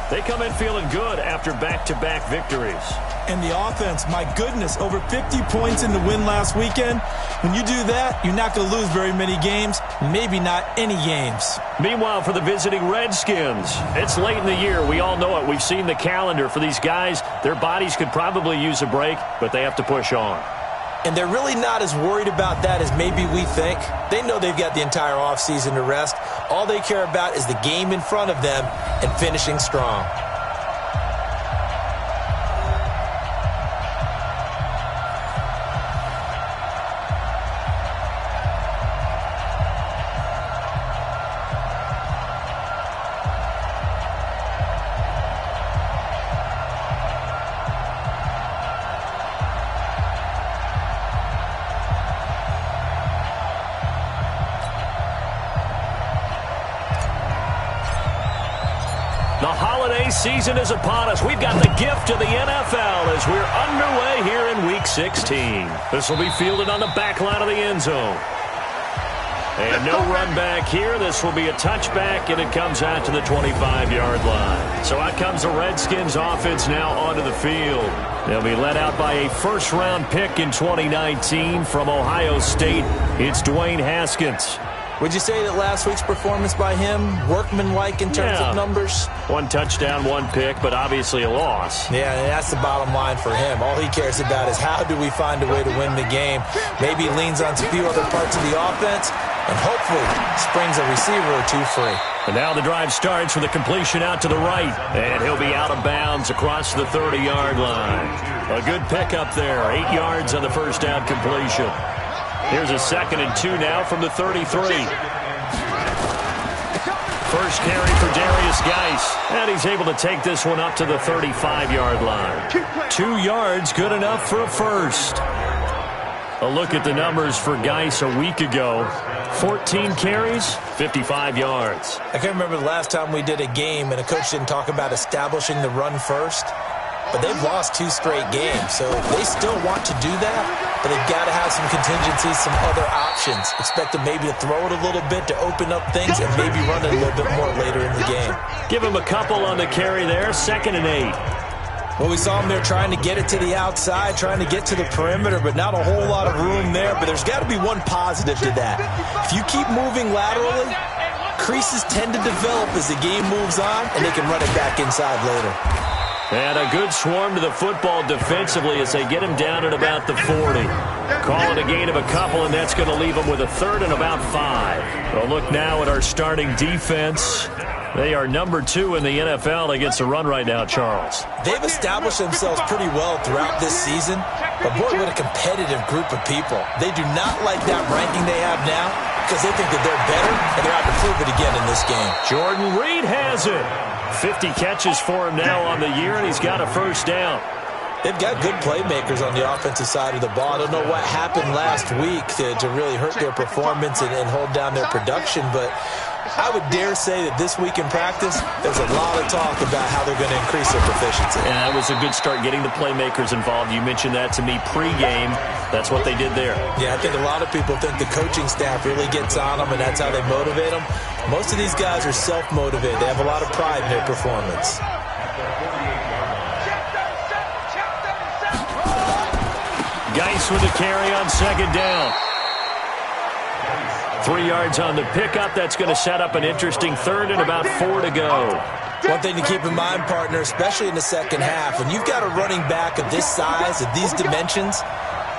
They come in feeling good after back-to-back victories. And the offense, my goodness, over 50 points in the win last weekend. When you do that, you're not going to lose very many games, maybe not any games. Meanwhile, for the visiting Redskins, it's late in the year. We all know it. We've seen the calendar for these guys. Their bodies could probably use a break, but they have to push on. And they're really not as worried about that as maybe we think. They know they've got the entire offseason to rest. All they care about is the game in front of them and finishing strong. The holiday season is upon us. We've got the gift of the NFL as we're underway here in Week 16. This will be fielded on the back line of the end zone. And no run back here. This will be a touchback, and it comes out to the 25-yard line. So out comes the Redskins offense now onto the field. They'll be led out by a first-round pick in 2019 from Ohio State. It's Dwayne Haskins. Would you say that last week's performance by him, workmanlike in terms of numbers? One touchdown, one pick, but obviously a loss. Yeah, and that's the bottom line for him. All he cares about is how do we find a way to win the game. Maybe he leans on a few other parts of the offense and hopefully springs a receiver or two free. And now the drive starts with a completion out to the right. And he'll be out of bounds across the 30-yard line. A good pickup there. 8 yards on the first down completion. Here's a 2nd and 2 now from the 33. First carry for Darius Geis. And he's able to take this one up to the 35-yard line. 2 yards, good enough for a first. A look at the numbers for Geis a week ago. 14 carries, 55 yards. I can't remember the last time we did a game and a coach didn't talk about establishing the run first. But they've lost 2 straight games, so they still want to do that, but they've got to have some contingencies, some other options. Expect them maybe to throw it a little bit to open up things and maybe run it a little bit more later in the game. Give him a couple on the carry there, 2nd and 8. Well, we saw him there trying to get it to the outside, trying to get to the perimeter, but not a whole lot of room there. But there's got to be one positive to that. If you keep moving laterally, creases tend to develop as the game moves on, and they can run it back inside later. And a good swarm to the football defensively as they get him down at about the 40. Call it a gain of a couple, and that's going to leave them with a 3rd and about 5. Well, look now at our starting defense. They are number 2 in the NFL against the run right now, Charles. They've established themselves pretty well throughout this season, but boy, what a competitive group of people. They do not like that ranking they have now because they think that they're better, and they're out to prove it again in this game. Jordan Reed has it. 50 catches for him now on the year, and he's got a first down. They've got good playmakers on the offensive side of the ball. I don't know what happened last week to really hurt their performance and hold down their production, but I would dare say that this week in practice, there's a lot of talk about how they're going to increase their proficiency. And that was a good start, getting the playmakers involved. You mentioned that to me pregame. That's what they did there. Yeah, I think a lot of people think the coaching staff really gets on them, and that's how they motivate them. Most of these guys are self-motivated. They have a lot of pride in their performance. Geis with the carry on 2nd down. 3 yards on the pickup. That's going to set up an interesting 3rd and about 4 to go. One thing to keep in mind, partner, especially in the second half, when you've got a running back of this size, of these dimensions,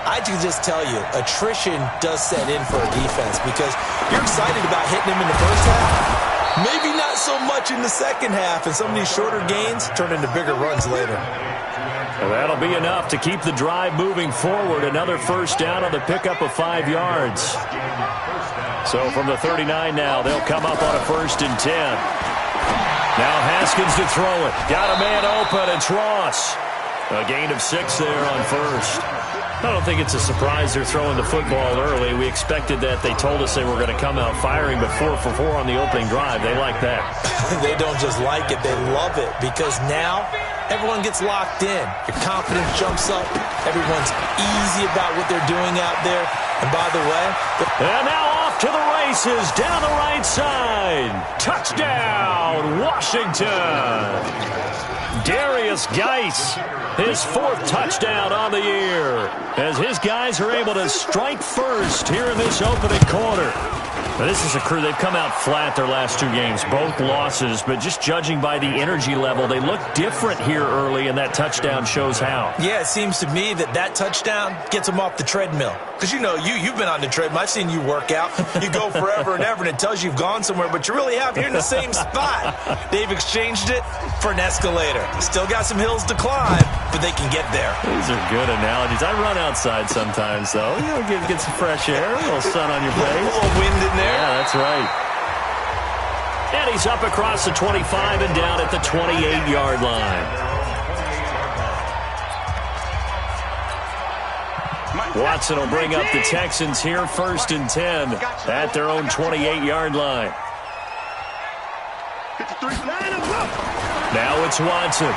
I can just tell you, attrition does set in for a defense because you're excited about hitting him in the first half. Maybe not so much in the second half, and some of these shorter gains turn into bigger runs later. Well, that'll be enough to keep the drive moving forward. Another first down on the pickup of 5 yards. So from the 39 now, they'll come up on a 1st and 10. Now Haskins to throw it. Got a man open. It's Ross. A gain of 6 there on 1st. I don't think it's a surprise they're throwing the football early. We expected that. They told us they were going to come out firing, but 4 for 4 on the opening drive. They like that. They don't just like it. They love it because now everyone gets locked in. Your confidence jumps up. Everyone's easy about what they're doing out there. And by the way, and now off to the races down the right side. Touchdown, Washington. Darius Geis, his 4th touchdown on the year, as his guys are able to strike first here in this opening quarter. Now, this is a crew, they've come out flat their last 2 games, both losses, but just judging by the energy level, they look different here early, and that touchdown shows how. Yeah, it seems to me that touchdown gets them off the treadmill. Because, you've been on the treadmill. I've seen you work out. You go forever and ever, and it tells you you've gone somewhere, but you really have. You're in the same spot. They've exchanged it for an escalator. Still got some hills to climb, but they can get there. These are good analogies. I run outside sometimes, though. Get some fresh air, a little sun on your face. A little wind in there. Yeah, that's right. And he's up across the 25 and down at the 28-yard line. Watson will bring up the Texans here, 1st and 10 at their own 28-yard line. Now it's Watson.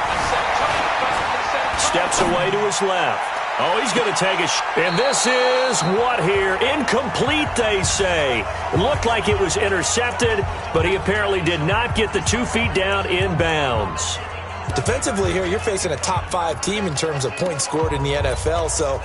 Steps away to his left. Oh, he's going to take a and this is what here? Incomplete, they say. It looked like it was intercepted, but he apparently did not get the 2 feet down in bounds. Defensively here, you're facing a top 5 team in terms of points scored in the NFL. So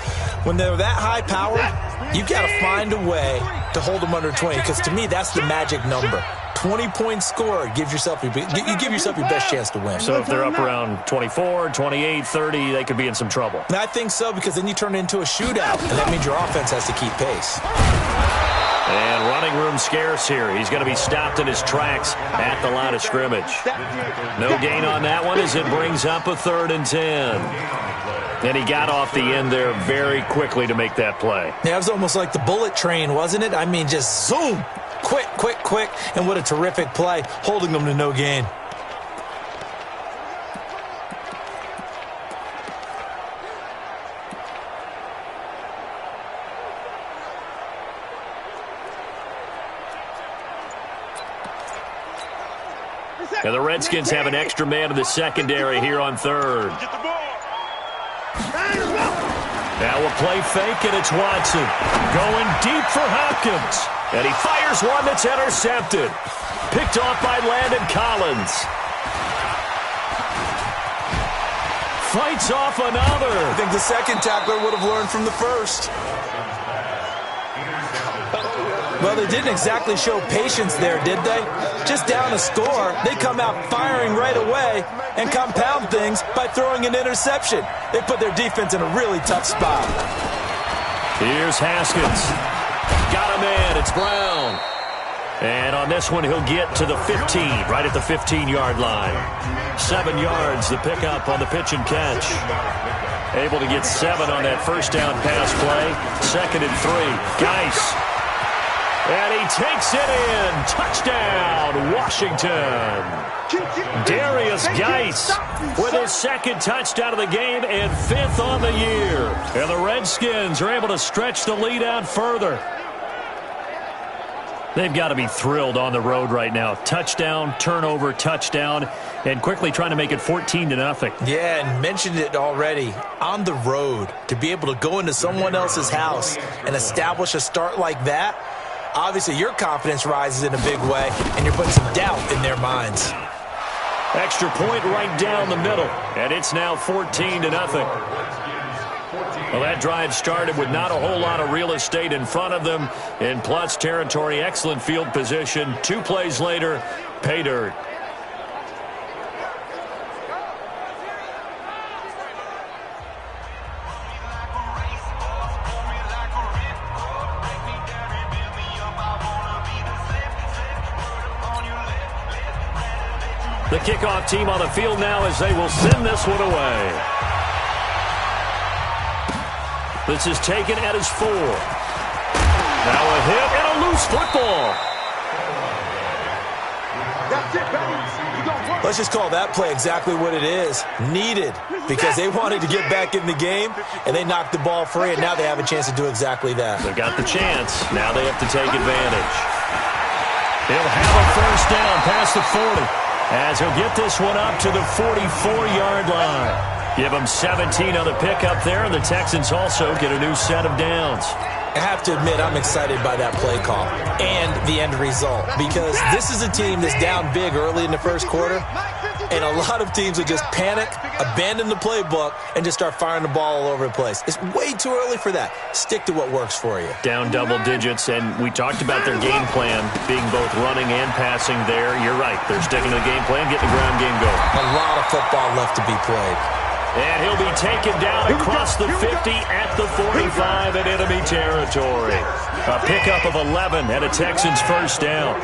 when they're that high-powered, you've got to find a way to hold them under 20, because to me, that's the magic number. 20 points scored, you give yourself your best chance to win. So if they're up around 24, 28, 30, they could be in some trouble. And I think so, because then you turn it into a shootout, and that means your offense has to keep pace. And running room scarce here. He's going to be stopped in his tracks at the line of scrimmage. No gain on that one as it brings up a 3rd and 10. And he got off the end there very quickly to make that play. Yeah, it was almost like the bullet train, wasn't it? I mean, just zoom. Quick, quick, quick, and what a terrific play, holding them to no gain. And the Redskins have an extra man in the secondary here on 3rd. Now a play fake, and it's Watson going deep for Hopkins. And he fires one that's intercepted. Picked off by Landon Collins. Fights off another. I think the second tackler would have learned from the first. Well, they didn't exactly show patience there, did they? Just down a score, they come out firing right away and compound things by throwing an interception. They put their defense in a really tough spot. Here's Haskins. Got a man. It's Brown. And on this one, he'll get to the 15, right at the 15-yard line. 7 yards, the pickup on the pitch and catch. Able to get 7 on that first down pass play. 2nd and 3. Geis. And he takes it in. Touchdown, Washington. Darius Geis with his 2nd touchdown of the game and 5th on the year. And the Redskins are able to stretch the lead out further. They've got to be thrilled on the road right now. Touchdown, turnover, touchdown, and quickly trying to make it 14-0. Yeah, and mentioned it already. On the road, to be able to go into someone else's house and establish a start like that, obviously your confidence rises in a big way, and you're putting some doubt in their minds. Extra point right down the middle, and it's now 14-0. Well, that drive started with not a whole lot of real estate in front of them. In plus territory, excellent field position. 2 plays later, pay dirt. The kickoff team on the field now as they will send this one away. This is taken at his 4. Now a hit and a loose football. Let's just call that play exactly what it is. Needed, because they wanted to get back in the game, and they knocked the ball free, and now they have a chance to do exactly that. They've got the chance. Now they have to take advantage. He'll have a first down past the 40, as he'll get this one up to the 44-yard line. Give them 17 on the pickup there, and the Texans also get a new set of downs. I have to admit, I'm excited by that play call and the end result, because this is a team that's down big early in the first quarter, And a lot of teams will just panic, abandon the playbook, and just start firing the ball all over the place. It's way too early for that. Stick to what works for you. Down double digits, and we talked about their game plan being both running and passing there. You're right. They're sticking to the game plan, getting the ground game going. A lot of football left to be played. And he'll be taken down across the 50 at the 45 in enemy territory. A pickup of 11 and a Texans first down.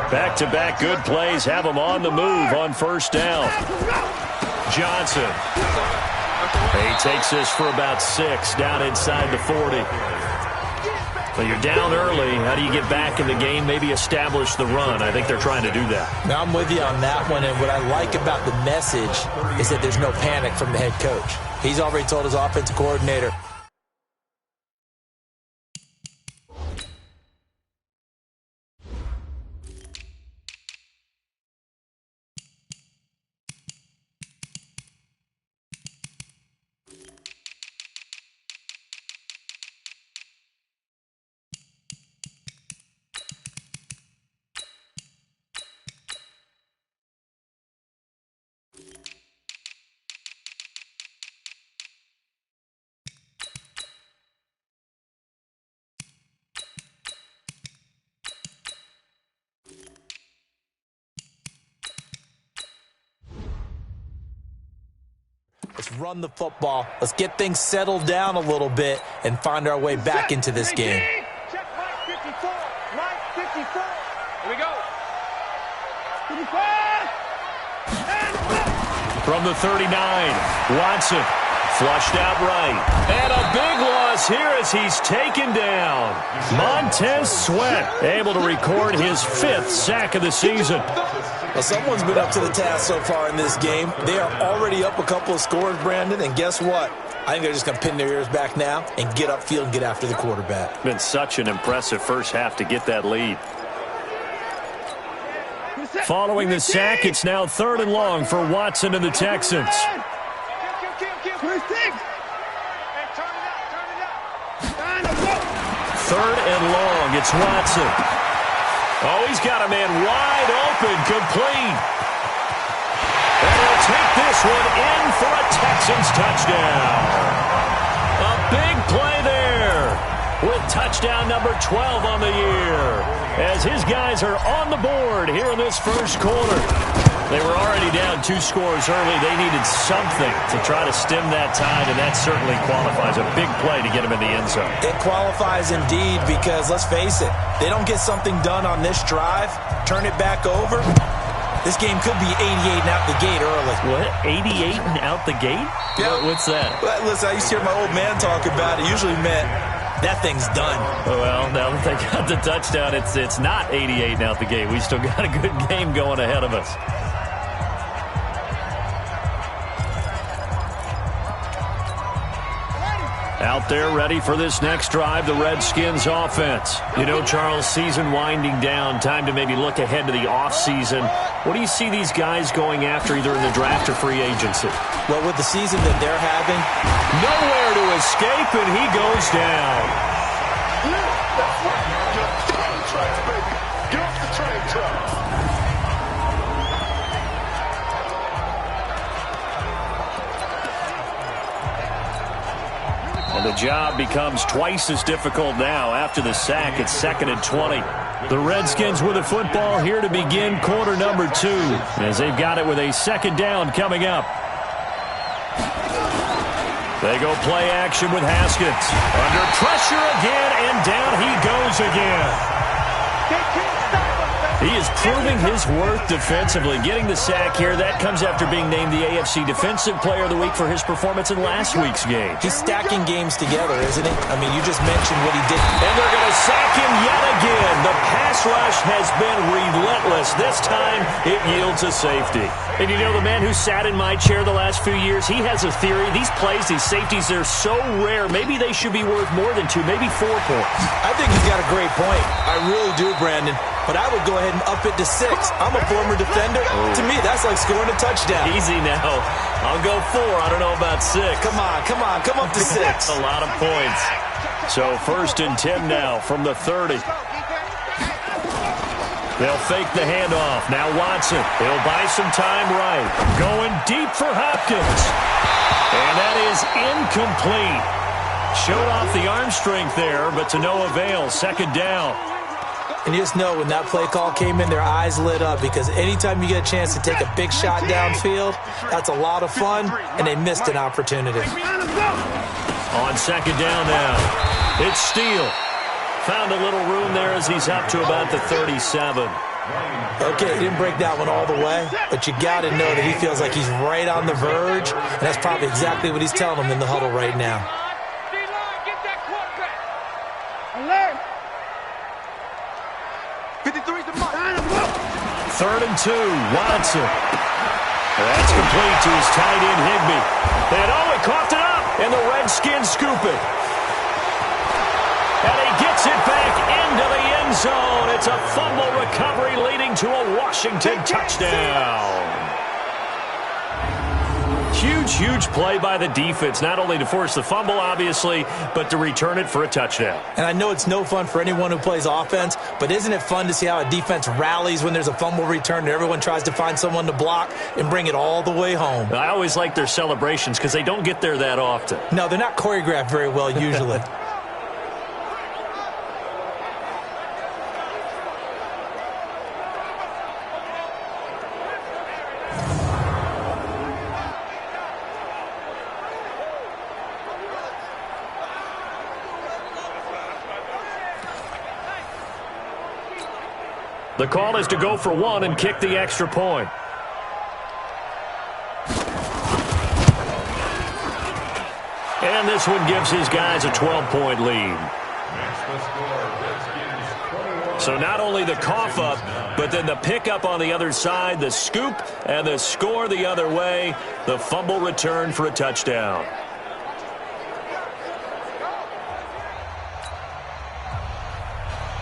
Back-to-back good plays have them on the move on first down. Johnson. He takes this for about 6 down inside the 40. Well, you're down early. How do you get back in the game, maybe establish the run? I think they're trying to do that. Now, I'm with you on that one, and what I like about the message is that there's no panic from the head coach. He's already told his offensive coordinator, let's run the football. Let's get things settled down a little bit and find our way back into this game. Check right 54. Right 54. Here we go. 55. From the 39, Watson flushed out right. And a big loss here as he's taken down. Montez Sweat able to record his 5th sack of the season. Well, someone's been up to the task so far in this game. They are already up a couple of scores, Brandon, and guess what? I think they're just going to pin their ears back now and get upfield and get after the quarterback. Been such an impressive first half to get that lead. Following the sack, it's now 3rd and long for Watson and the Texans. 3rd and long, it's Watson. Oh, he's got a man wide open, complete. And he'll take this one in for a Texans touchdown. A big play there with touchdown number 12 on the year as his guys are on the board here in this first quarter. They were already down 2 scores early. They needed something to try to stem that tide, and that certainly qualifies. A big play to get him in the end zone. It qualifies indeed because, let's face it, they don't get something done on this drive, turn it back over, this game could be 88 and out the gate early. What? 88 and out the gate? Yeah. What's that? Well, listen, I used to hear my old man talk about it. Usually meant that thing's done. Well, now that they got the touchdown, it's not 88 and out the gate. We still got a good game going ahead of us. Out there ready for this next drive, the Redskins offense. You know, Charles, season winding down, time to maybe look ahead to the offseason. What do you see these guys going after either in the draft or free agency? Well, with the season that they're having, nowhere to escape, and he goes down. Get off the train track. And the job becomes twice as difficult now after the sack. It's 2nd and 20. The Redskins with the football here to begin quarter number 2 as they've got it with a 2nd down coming up. They go play action with Haskins. Under pressure again, and down he goes again. He is proving his worth defensively, getting the sack here. That comes after being named the AFC Defensive Player of the Week for his performance in last week's game. He's stacking games together, isn't he? I mean, you just mentioned what he did. And they're going to sack him yet again. The pass rush has been relentless. This time, it yields a safety. And you know, the man who sat in my chair the last few years, he has a theory. These plays, these safeties, they're so rare. Maybe they should be worth more than 2, maybe 4 points. I think he's got a great point. I really do, Brandon. But I would go ahead and up it to 6. I'm a former defender. To me, that's like scoring a touchdown. Easy now. I'll go 4. I don't know about 6. Come on. Come up to 6. That's a lot of points. So 1st and 10 now from the 30. They'll fake the handoff. Now Watson. He'll buy some time right. Going deep for Hopkins. And that is incomplete. Showed off the arm strength there, but to no avail. Second down. And you just know when that play call came in, their eyes lit up because anytime you get a chance to take a big shot downfield, that's a lot of fun, and they missed an opportunity. On second down now, it's Steele. Found a little room there as he's up to about the 37. Okay, he didn't break that one all the way, but you got to know that he feels like he's right on the verge, and that's probably exactly what he's telling them in the huddle right now. Third and 2, Watson. That's complete to his tight end, Higbee. And he coughed it up, and the Redskins scoop it. And he gets it back into the end zone. It's a fumble recovery leading to a Washington touchdown. Huge play by the defense, not only to force the fumble, obviously, but to return it for a touchdown. And I know it's no fun for anyone who plays offense, but isn't it fun to see how a defense rallies when there's a fumble return and everyone tries to find someone to block and bring it all the way home? I always like their celebrations because they don't get there that often. No, they're not choreographed very well usually. The call is to go for one and kick the extra point. And this one gives his guys a 12-point lead. So not only the cough up, but then the pickup on the other side, the scoop, and the score the other way. The fumble return for a touchdown.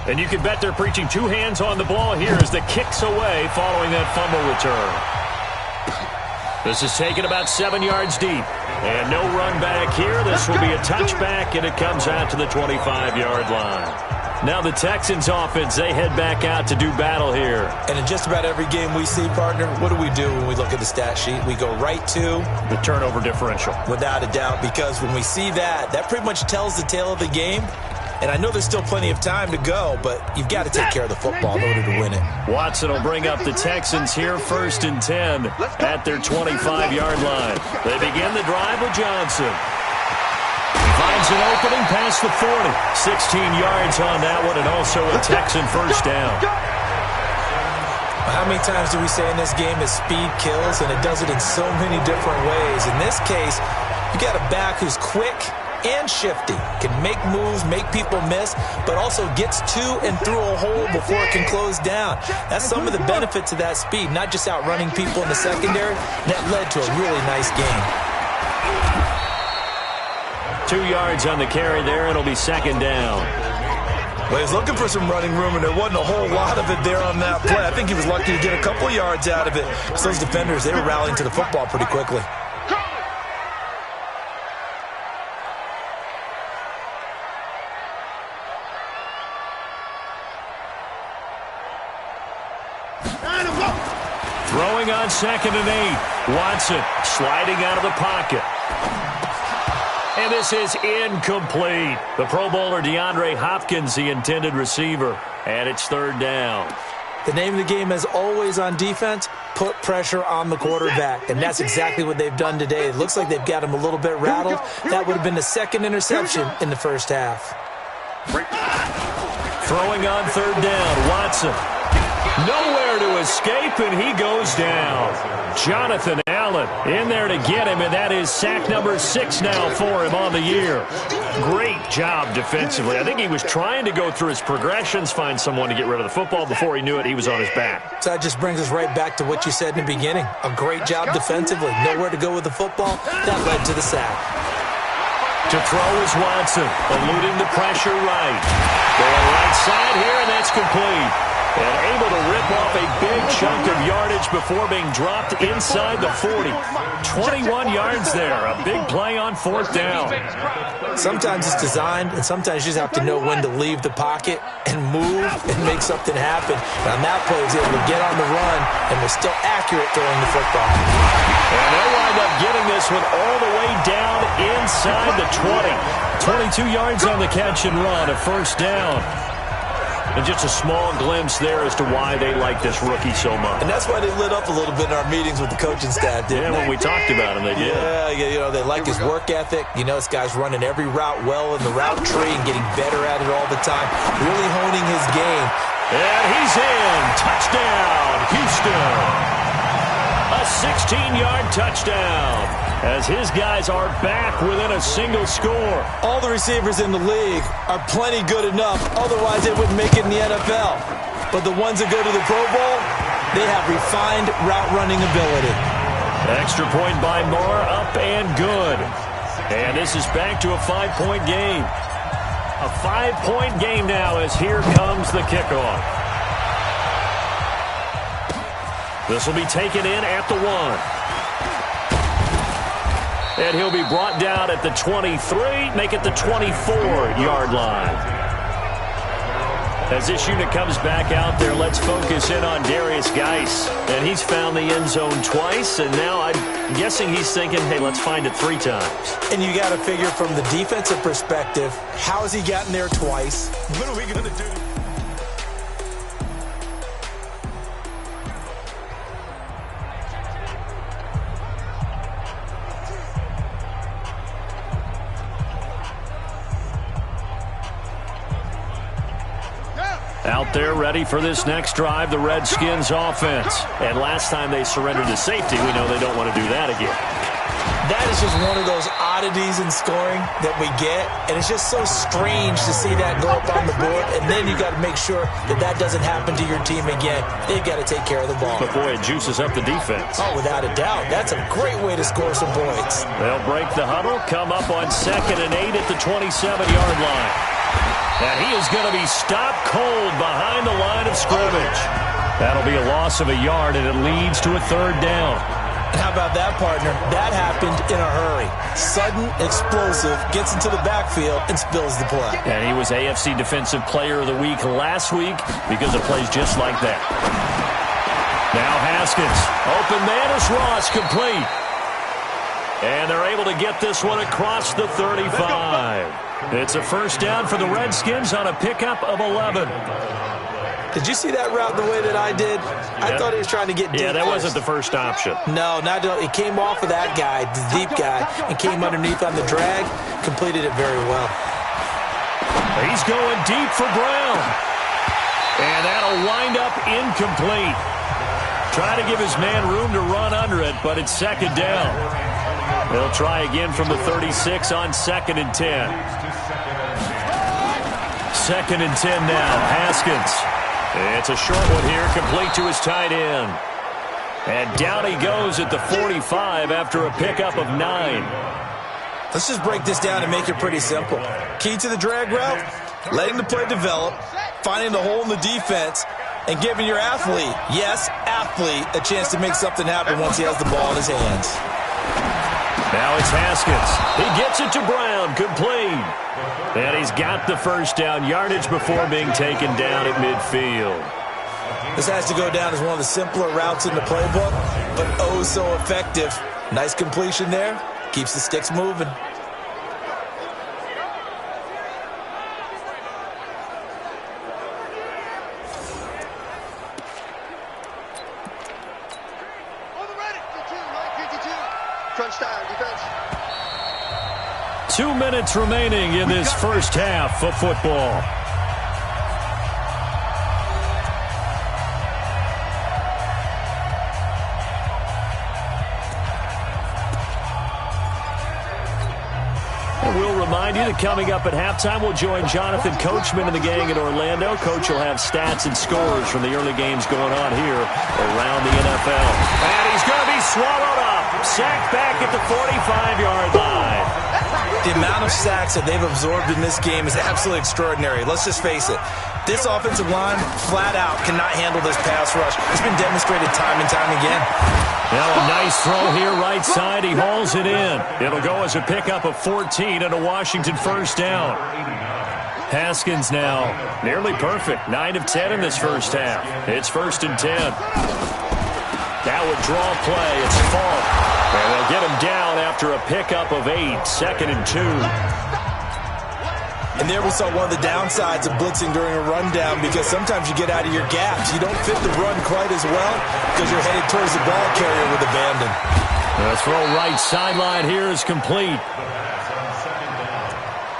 And you can bet they're preaching two hands on the ball here as the kick's away following that fumble return. This is taken about 7 yards deep. And no run back here. This will be a touchback, and it comes out to the 25-yard line. Now the Texans offense, they head back out to do battle here. And in just about every game we see, partner, what do we do when we look at the stat sheet? We go right to the turnover differential. Without a doubt, because when we see that, that pretty much tells the tale of the game. And I know there's still plenty of time to go, but you've got to take care of the football in order to win it. Watson will bring up the Texans here, 1st and 10 at their 25-yard line. They begin the drive with Johnson. Finds an opening past the 40. 16 yards on that one, and also a Texan first down. How many times do we say in this game that speed kills, and it does it in so many different ways? In this case, you got a back who's quick and shifty, can make moves, make people miss, but also gets to and through a hole before it can close down. That's some of the benefits of that speed, not just outrunning people in the secondary. That led to a really nice game. 2 yards on the carry there. It'll be second down. Well, he was looking for some running room, and there wasn't a whole lot of it there on that play. I think he was lucky to get a couple yards out of it. So those defenders, they were rallying to the football pretty quickly. Throwing on 2nd and 8. Watson sliding out of the pocket. And this is incomplete. The Pro Bowler DeAndre Hopkins, the intended receiver. And it's 3rd down. The name of the game is always on defense, put pressure on the quarterback. And that's exactly what they've done today. It looks like they've got him a little bit rattled. That would have been the 2nd interception in the first half. Throwing on 3rd down, Watson. Nowhere to escape, and he goes down. Jonathan Allen in there to get him, and that is sack number 6 now for him on the year. Great job defensively. I think he was trying to go through his progressions, find someone to get rid of the football. Before he knew it, he was on his back. So that just brings us right back to what you said in the beginning. A great job defensively. Nowhere to go with the football. That led to the sack. To throw is Watson, eluding the pressure right. Going right side here, and that's complete. And able to rip off a big chunk of yardage before being dropped inside the 40. 21 yards there. A big play on 4th down. Sometimes it's designed, and sometimes you just have to know when to leave the pocket and move and make something happen. And on that play, he was able to get on the run and was still accurate throwing the football. And they'll wind up getting this one all the way down inside the 20. 22 yards on the catch and run, a 1st down. And just a small glimpse there as to why they like this rookie so much. And that's why they lit up a little bit in our meetings with the coaching staff, didn't they? When we talked about him, they did. Yeah, you know, they like his work ethic. You know, this guy's running every route well in the route tree and getting better at it all the time. Really honing his game. And he's in. Touchdown, Houston. A 16-yard touchdown as his guys are back within a single score. All the receivers in the league are plenty good enough. Otherwise, they wouldn't make it in the NFL. But the ones that go to the Pro Bowl, they have refined route running ability. Extra point by Moore, up and good. And this is back to a 5-point game. A 5-point game now as here comes the kickoff. This will be taken in at the 1. And he'll be brought down at the 23, make it the 24-yard line. As this unit comes back out there, let's focus in on Darius Geis. And he's found the end zone twice, and now I'm guessing he's thinking, hey, let's find it 3 times. And you got to figure from the defensive perspective, how has he gotten there twice? What are we going to do? Out there ready for this next drive, the Redskins offense. And last time they surrendered to safety, we know they don't want to do that again. That is just one of those oddities in scoring that we get, and it's just so strange to see that go up on the board, and then you got to make sure that that doesn't happen to your team again. They've got to take care of the ball. But boy, it juices up the defense. Oh, without a doubt. That's a great way to score some points. They'll break the huddle, come up on 2nd and 8 at the 27-yard line. And he is going to be stopped cold behind the line of scrimmage. That'll be a loss of a yard, and it leads to a 3rd down. How about that, partner? That happened in a hurry. Sudden, explosive, gets into the backfield, and spills the play. And he was AFC Defensive Player of the Week last week because of plays just like that. Now Haskins. Open man is Ross, complete. And they're able to get this one across the 35. It's a 1st down for the Redskins on a pickup of 11. Did you see that route the way that I did? I thought he was trying to get deep. Yeah, that wasn't the first option. No, not it came off of that guy, the deep guy, and came underneath on the drag. Completed it very well. He's going deep for Brown. And that'll wind up incomplete. Try to give his man room to run under it, but it's 2nd down. They'll try again from the 36 on 2nd and 10. 2nd and 10 now. Haskins. It's a short one here, complete to his tight end. And down he goes at the 45 after a pickup of 9. Let's just break this down and make it pretty simple. Key to the drag route, letting the play develop, finding the hole in the defense, and giving your athlete, yes, athlete, a chance to make something happen once he has the ball in his hands. Now it's Haskins. He gets it to Brown, complete. And he's got the 1st down, yardage before being taken down at midfield. This has to go down as one of the simpler routes in the playbook, but oh so effective. Nice completion there. Keeps the sticks moving. Crunch time, defense. 2 minutes remaining in this 1st half of football. And we'll remind you that coming up at halftime, we'll join Jonathan Coachman and the gang in Orlando. Coach will have stats and scores from the early games going on here around the NFL. And he's going to be swallowed up. Sacked back at the 45-yard line. The amount of sacks that they've absorbed in this game is absolutely extraordinary. Let's just face it. This offensive line, flat out, cannot handle this pass rush. It's been demonstrated time and time again. Now a nice throw here, right side. He hauls it in. It'll go as a pickup of 14 and a Washington first down. Haskins now nearly perfect. 9 of 10 in this first half. It's 1st and 10. That would draw play. It's Falk. And they'll get him down after a pickup of 8. 2nd and 2. And there we saw one of the downsides of blitzing during a rundown, because sometimes you get out of your gaps. You don't fit the run quite as well because you're headed towards the ball carrier with abandon. The throw right sideline here is complete.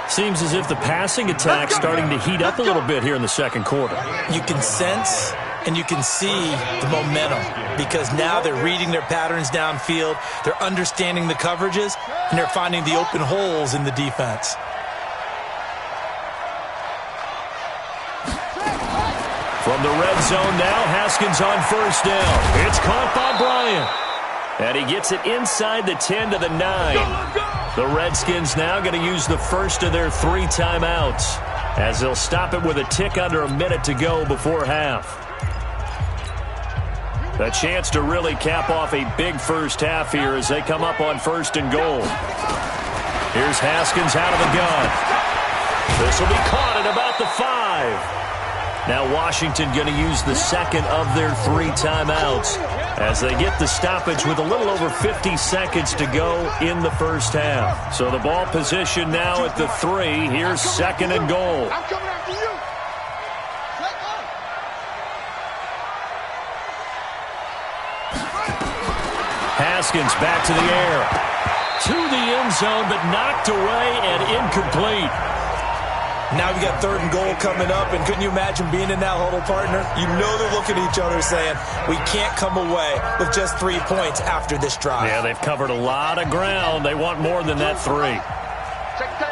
Seems as if the passing attack's starting to heat up a little bit here in the second quarter. You can sense and you can see the momentum, because now they're reading their patterns downfield, they're understanding the coverages, and they're finding the open holes in the defense. From the red zone now, Haskins on first down. It's caught by Bryant. And he gets it inside the 10 to the 9. The Redskins now going to use the first of their 3 timeouts, as they'll stop it with a tick under a minute to go before half. A chance to really cap off a big first half here as they come up on 1st and goal. Here's Haskins out of the gun. This will be caught at about the 5. Now Washington going to use the second of their 3 timeouts as they get the stoppage with a little over 50 seconds to go in the first half. So the ball position now at the 3. Here's 2nd and goal. I'm coming after you. Haskins back to the air. To the end zone, but knocked away and incomplete. Now we got 3rd and goal coming up, and couldn't you imagine being in that huddle, partner? You know they're looking at each other saying, we can't come away with just 3 points after this drive. Yeah, they've covered a lot of ground. They want more than that 3. Check tight.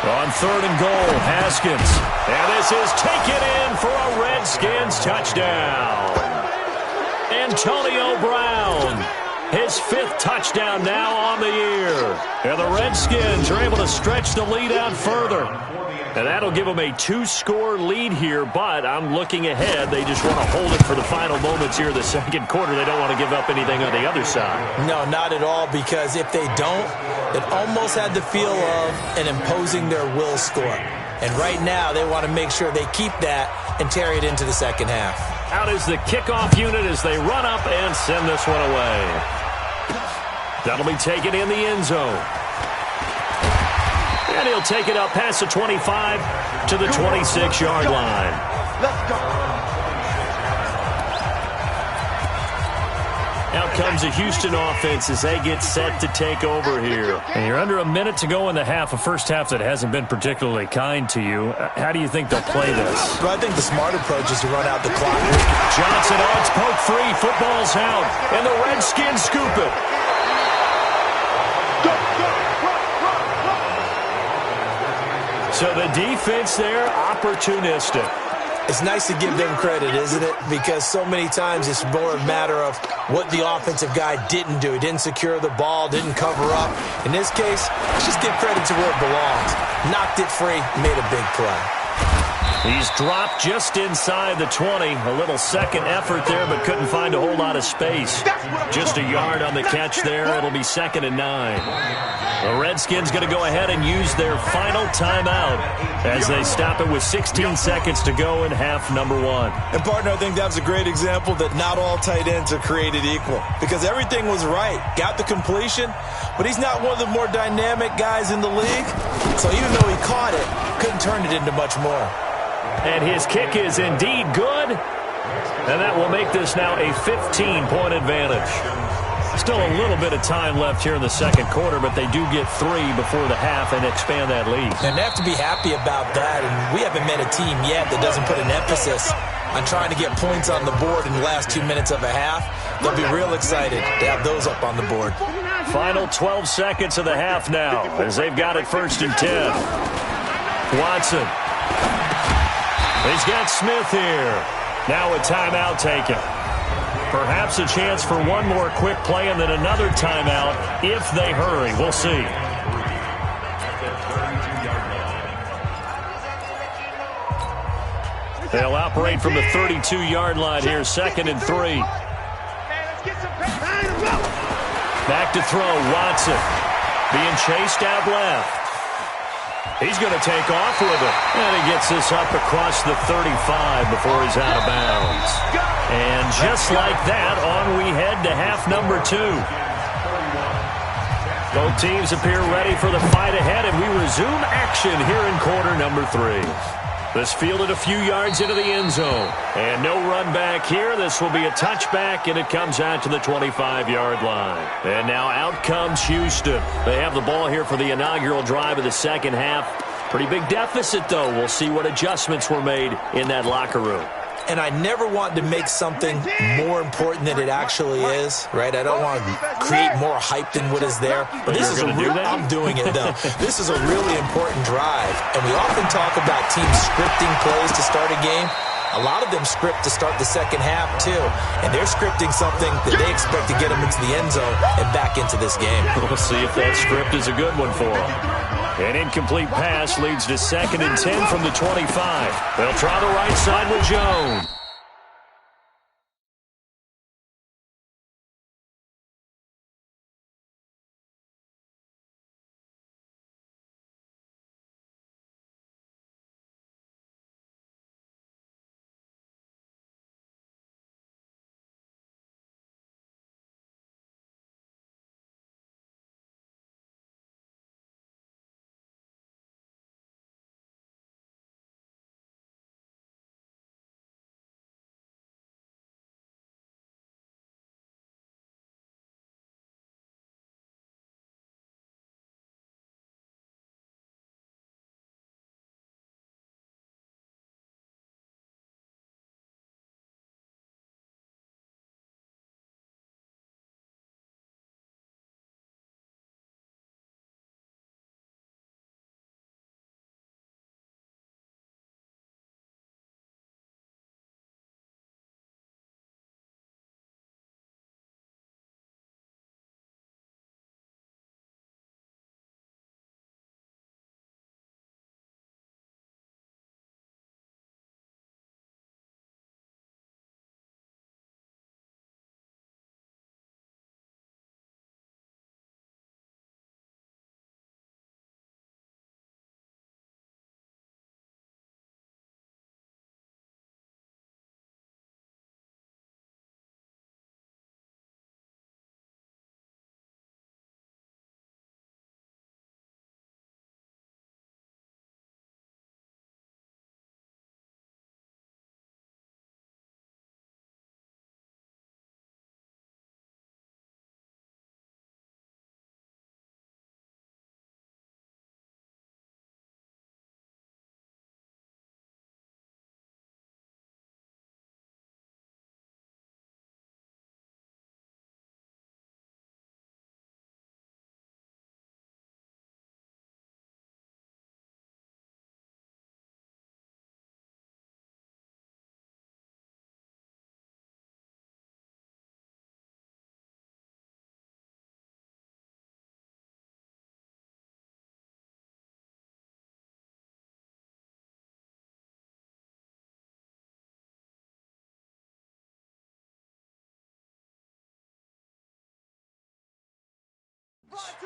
On 3rd and goal, Haskins. And this is taken in for a Redskins touchdown. Antonio Brown. His 5th touchdown now on the year. And the Redskins are able to stretch the lead out further. And that'll give them a 2-score lead here, but I'm looking ahead. They just want to hold it for the final moments here in the second quarter. They don't want to give up anything on the other side. No, not at all, because if they don't, it almost had the feel of an imposing their will score. And right now, they want to make sure they keep that and carry it into the second half. Out is the kickoff unit as they run up and send this one away. That'll be taken in the end zone. And he'll take it up past the 25 to the 26-yard line. Let's go. Out comes the Houston offense as they get set to take over here. And you're under a minute to go in the half, a first half that hasn't been particularly kind to you. How do you think they'll play this? Well, I think the smart approach is to run out the clock. Johnson odds poke free. Football's out. And the Redskins scoop it. So the defense there, opportunistic. It's nice to give them credit, isn't it? Because so many times it's more a matter of what the offensive guy didn't do. He didn't secure the ball, didn't cover up. In this case, let's just give credit to where it belongs. Knocked it free, made a big play. He's dropped just inside the 20. A little second effort there, but couldn't find a whole lot of space. Just a yard on the catch there. It'll be 2nd and 9. The Redskins going to go ahead and use their final timeout as they stop it with 16 seconds to go in half number 1. And, partner, I think that was a great example that not all tight ends are created equal, because everything was right. Got the completion, but he's not one of the more dynamic guys in the league. So even though he caught it, couldn't turn it into much more. And his kick is indeed good. And that will make this now a 15-point advantage. Still a little bit of time left here in the second quarter, but they do get 3 before the half and expand that lead. And they have to be happy about that. And we haven't met a team yet that doesn't put an emphasis on trying to get points on the board in the last 2 minutes of a half. They'll be real excited to have those up on the board. Final 12 seconds of the half now as they've got it 1st and 10. Watson. He's got Smith here. Now a timeout taken. Perhaps a chance for one more quick play and then another timeout if they hurry. We'll see. They'll operate from the 32-yard line here, 2nd and 3. Back to throw, Watson. Being chased out left. He's going to take off with it. And he gets this up across the 35 before he's out of bounds. And just like that, on we head to half number 2. Both teams appear ready for the fight ahead, and we resume action here in quarter number 3. This fielded a few yards into the end zone. And no run back here. This will be a touchback, and it comes out to the 25-yard line. And now out comes Houston. They have the ball here for the inaugural drive of the second half. Pretty big deficit, though. We'll see what adjustments were made in that locker room. And I never want to make something more important than it actually is, right? I don't want to create more hype than what is there. But this is a real, I'm doing it, though. This is a really important drive. And we often talk about teams scripting plays to start a game. A lot of them script to start the second half, too. And they're scripting something that they expect to get them into the end zone and back into this game. We'll see if that script is a good one for them. An incomplete pass leads to 2nd and 10 from the 25. They'll try the right side with Jones.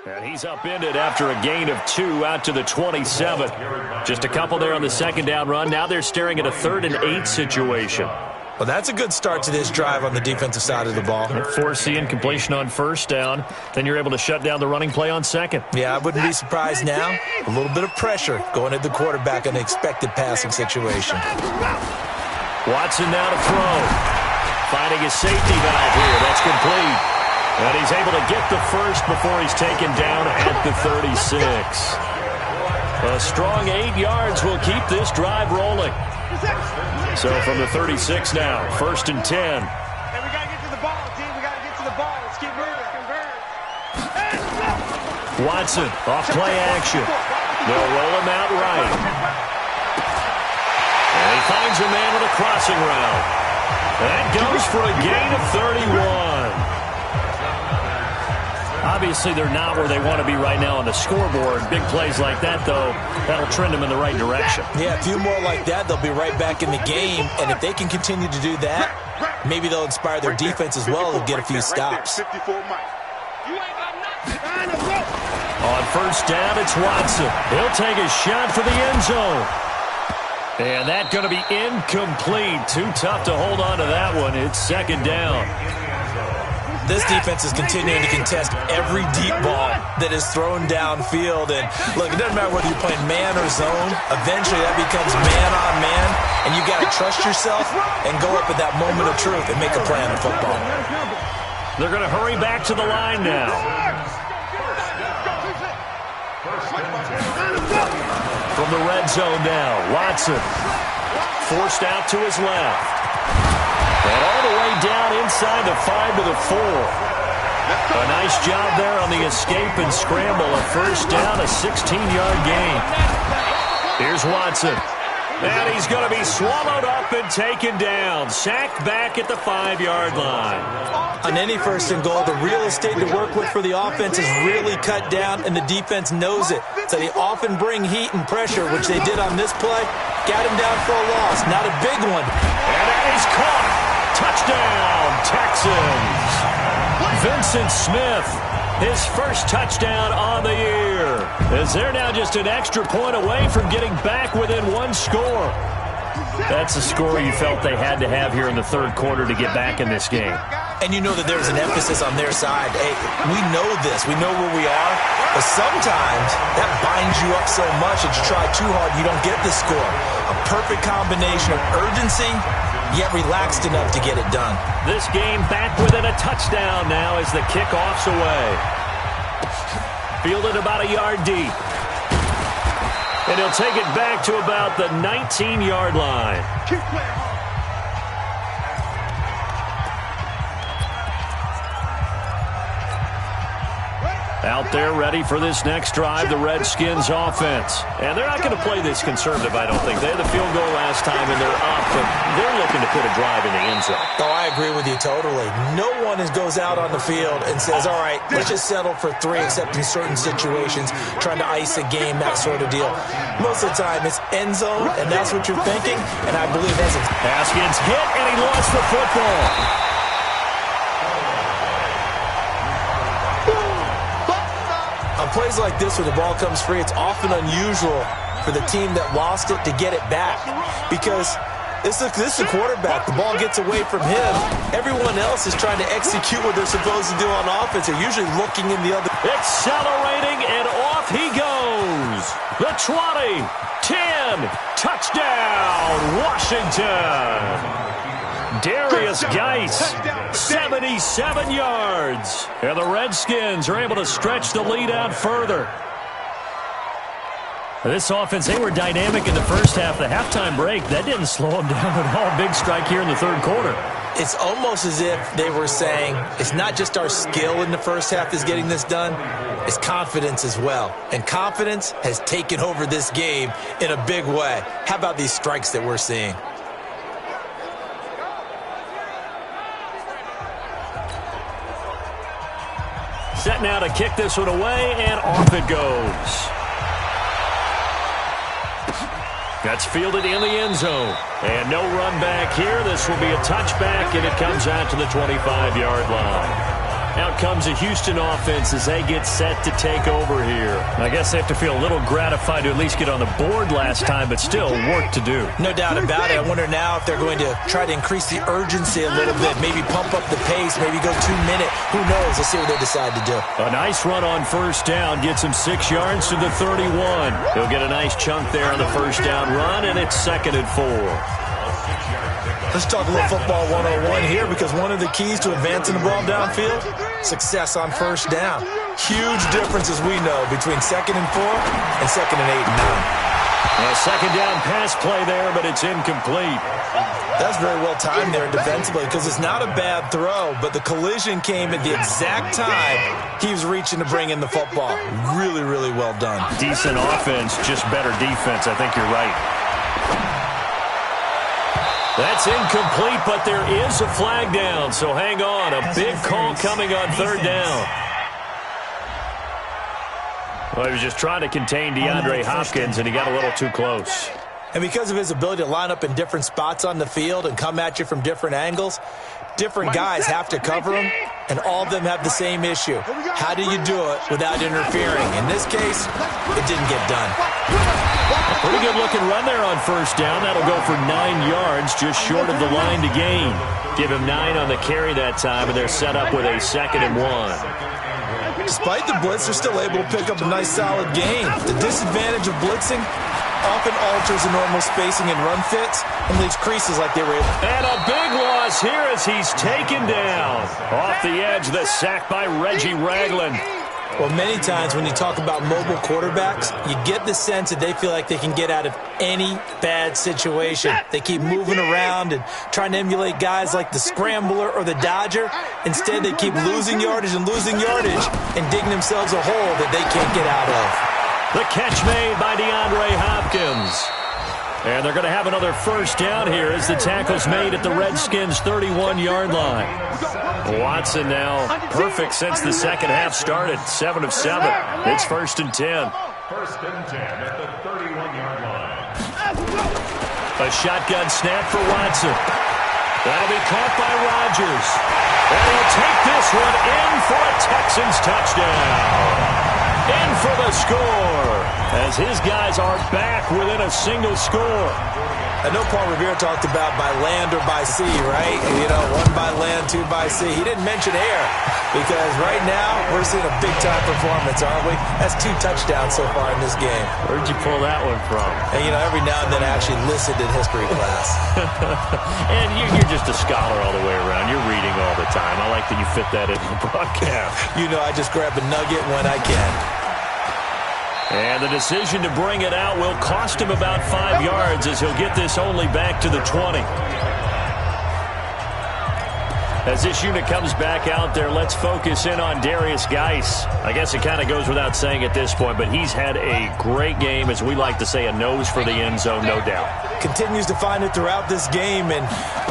And he's upended after a gain of 2 out to the 27. Just a couple there on the second down run. Now they're staring at a 3rd and 8 situation. Well, that's a good start to this drive on the defensive side of the ball. Force incompletion on first down. Then you're able to shut down the running play on second. Yeah, I wouldn't be surprised now. A little bit of pressure going at the quarterback in an expected passing situation. Watson now to throw. Finding his safety valve here. That's complete. And he's able to get the first before he's taken down at the 36. A strong 8 yards will keep this drive rolling. So from the 36 now, 1st and 10. Hey, we got to get to the ball, team. We got to get to the ball. Let's keep moving. Watson off play action. They'll roll him out right. And he finds a man with a crossing route. That goes for a gain of 31. Obviously, they're not where they want to be right now on the scoreboard. Big plays like that, though, that'll trend them in the right direction. Yeah, a few more like that, they'll be right back in the game. And if they can continue to do that, maybe they'll inspire their defense as well to get a few stops. On first down, it's Watson. He'll take a shot for the end zone. And that's going to be incomplete. Too tough to hold on to that one. It's second down. This defense is continuing to contest every deep ball that is thrown downfield. And, look, it doesn't matter whether you're playing man or zone. Eventually, that becomes man on man. And you've got to trust yourself and go up at that moment of truth and make a play on the football. They're going to hurry back to the line now. From the red zone now, Watson forced out to his left. And all the way down inside the 5 to the 4. A nice job there on the escape and scramble. A first down, a 16-yard gain. Here's Watson. And he's going to be swallowed up and taken down. Sacked back at the 5-yard line. On any first and goal, the real estate to work with for the offense is really cut down, and the defense knows it. So they often bring heat and pressure, which they did on this play. Got him down for a loss. Not a big one. And that is caught. Touchdown, Texans. Vincent Smith, his first touchdown on the year. As they're now just an extra point away from getting back within one score. That's a score you felt they had to have here in the third quarter to get back in this game. And you know that there's an emphasis on their side. Hey, we know this. We know where we are. But sometimes that binds you up so much that you try too hard and you don't get the score. A perfect combination of urgency, yet relaxed enough to get it done. This game back within a touchdown now as the kickoff's away. Fielded about a yard deep. And he'll take it back to about the 19-yard line. Out there ready for this next drive, the Redskins offense. And they're not going to play this conservative, I don't think. They had the field goal last time, and they're up, but they're looking to put a drive in the end zone. Oh, I agree with you totally. No one goes out on the field and says, all right, let's just settle for 3, except in certain situations, trying to ice a game, that sort of deal. Most of the time, it's end zone, and that's what you're thinking, and I believe that's it. Haskins hit, and he lost the football. On plays like this where the ball comes free, it's often unusual for the team that lost it to get it back because this is a quarterback. The ball gets away from him. Everyone else is trying to execute what they're supposed to do on offense. They're usually looking in the other. Accelerating, and off he goes. The 20, 10, touchdown, Washington. Darius Geis, 77 yards. And the Redskins are able to stretch the lead out further. This offense, they were dynamic in the first half. The halftime break, that didn't slow them down at all. Big strike here in the third quarter. It's almost as if they were saying, it's not just our skill in the first half that's getting this done, it's confidence as well. And confidence has taken over this game in a big way. How about these strikes that we're seeing? Set now to kick this one away, and off it goes. That's fielded in the end zone. And no run back here. This will be a touchback, and it comes out to the 25-yard line. Out comes the Houston offense as they get set to take over here. I guess they have to feel a little gratified to at least get on the board last time, but still work to do. No doubt about it. I wonder now if they're going to try to increase the urgency a little bit, maybe pump up the pace, maybe go 2-minute. Who knows? Let's see what they decide to do. A nice run on first down gets him 6 yards to the 31. He'll get a nice chunk there on the first down run, and it's 2nd and 4. Let's talk a little football 101 here because one of the keys to advancing the ball downfield, success on first down. Huge difference, as we know, between 2nd and 4 and 2nd and 8 and 9. A second down pass play there, but it's incomplete. That's very well timed there defensively because it's not a bad throw, but the collision came at the exact time he was reaching to bring in the football. Really, really well done. Decent offense, just better defense. I think you're right. That's incomplete, but there is a flag down, so hang on. A big call coming on third down. Well, he was just trying to contain DeAndre Hopkins, and he got a little too close. And because of his ability to line up in different spots on the field and come at you from different angles, different guys have to cover him, and all of them have the same issue. How do you do it without interfering? In this case, it didn't get done. A pretty good-looking run there on first down. That'll go for 9 yards, just short of the line to gain. Give him 9 on the carry that time, and they're set up with a 2nd and 1. Despite the blitz, they're still able to pick up a nice, solid gain. The disadvantage of blitzing often alters the normal spacing and run fits and leaves creases like they were able. And a big loss here as he's taken down. Off the edge, the sack by Reggie Ragland. Well, many times when you talk about mobile quarterbacks, you get the sense that they feel like they can get out of any bad situation. They keep moving around and trying to emulate guys like the Scrambler or the Dodger. Instead, they keep losing yardage and digging themselves a hole that they can't get out of. The catch made by DeAndre Hopkins. And they're going to have another first down here as the tackle's made at the Redskins' 31-yard line. Watson now perfect since the second half started. 7 of 7. It's 1st and 10. 1st and 10 at the 31-yard line. A shotgun snap for Watson. That'll be caught by Rodgers. And he'll take this one in for a Texans touchdown. In for the score, as his guys are back within a single score. I know Paul Revere talked about by land or by sea, right? You know, 1 by land, 2 by sea. He didn't mention air because right now we're seeing a big-time performance, aren't we? That's 2 touchdowns so far in this game. Where'd you pull that one from? And, you know, every now and then I actually listened in history class. And you're just a scholar all the way around. You're reading all the time. I like that you fit that in the broadcast. You know, I just grab a nugget when I can. And the decision to bring it out will cost him about 5 yards as he'll get this only back to the 20. As this unit comes back out there, let's focus in on Darius Geis. I guess it kind of goes without saying at this point, but he's had a great game, as we like to say, a nose for the end zone, no doubt. Continues to find it throughout this game, and